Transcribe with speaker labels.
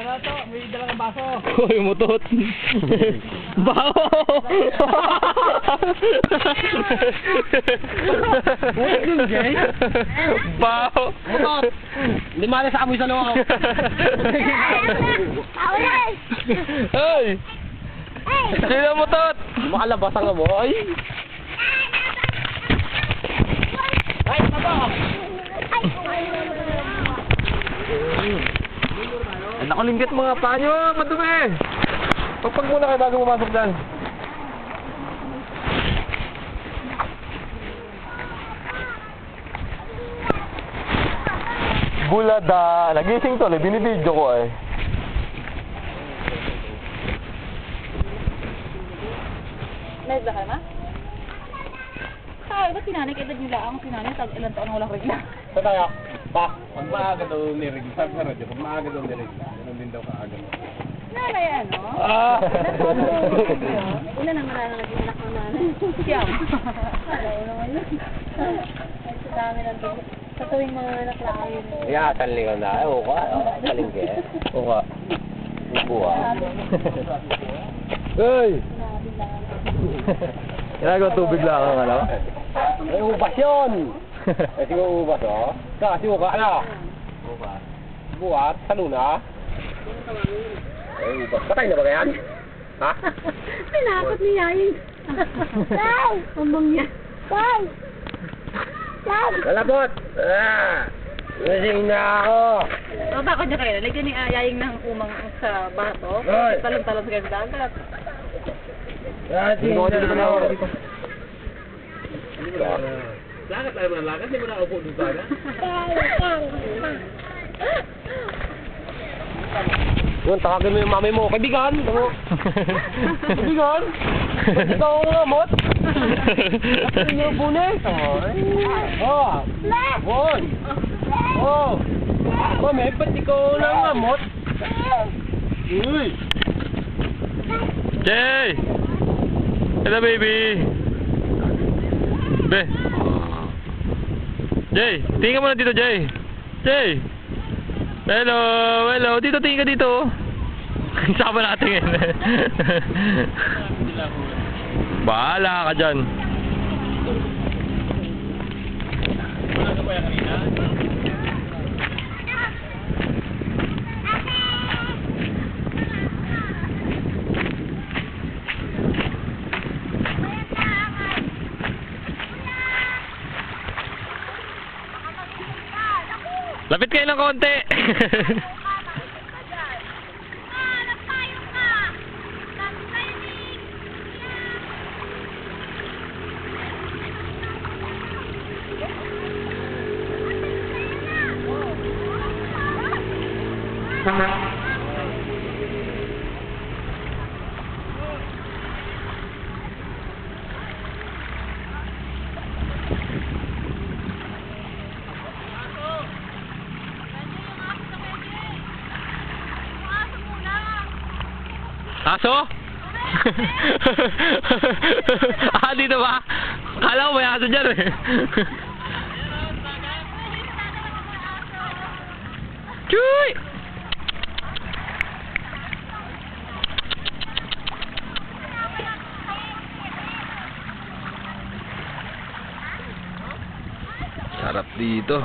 Speaker 1: Ano to? May dala kang baso.
Speaker 2: Uy, mutot. Bao!
Speaker 1: Mutot yun, Jay.
Speaker 2: Bao!
Speaker 1: Mutot. Hindi mali sa amoy sa loob.
Speaker 2: Hoy! Sino mutot?
Speaker 1: Makalabas ang amoy. Ay, taba!
Speaker 2: Nakulingkit mga paa nyo, madumi! Pagpag muna kayo bago pumasok dyan. Bulada! Nagising to, binibidyo ko eh.
Speaker 3: Medyo ka na? Kaya ba tinanik edad nila ang tinanik? Ilan taon walang regla?
Speaker 1: Sa tayo, pa, pag maaga daw nirigil, sabi sa radyo, pag maaga daw nirigil, ganun din daw kaaga.
Speaker 3: Nanay ano?
Speaker 2: Ah!
Speaker 3: Ilan ang marami naging anak ng nanay? Siyam. Alam naman yun. Sa dami ng dugo. Sa tuwing mga anak lang yun.
Speaker 1: Yeah, tali ko na. Ewan ko, kalingge.
Speaker 2: Oo ka.
Speaker 1: Buwa.
Speaker 2: Hoy! Ginagawa tubig lang ang ano?
Speaker 1: May ubas yun! Eh, siguro ubas, oh. Kasi uka, ano? Ubas. Buwat, sa luna. Eh, ubas. Patay na ba yan? Ha?
Speaker 3: Pinakot ni Yayin. Tay! Ambang niya. Tay! Tay!
Speaker 1: Kalabot! Ah! Lasing na ako!
Speaker 3: O, bakit niya kayo? Lagyan ni Yaying ng umang sa bato.
Speaker 1: Hoy!
Speaker 3: Talon-talon sa kayo sa dagat.
Speaker 1: Lasing na ako!
Speaker 4: Lakad tayo ng lakad, hindi mo na upo doon sana.
Speaker 1: Yun, tawagin mo yung mami mo. Kaibigan! Kaibigan! Ba't ikaw ang ngamot? Kapag niyo bunis? Oh! Bon! Oh! Mami, ba't ikaw ang ngamot? Uy!
Speaker 2: Jay! Hello, baby! Be! Jay! Tingin ka muna dito, Jay! Jay! Hello! Hello! Dito, tingin ka dito! Saan ba natingin? Bahala ka dyan! Lapit kayo ng konti! Aso? Ah, dito ba? Kala ko may aso dyan eh. Chuy! Sarap dito.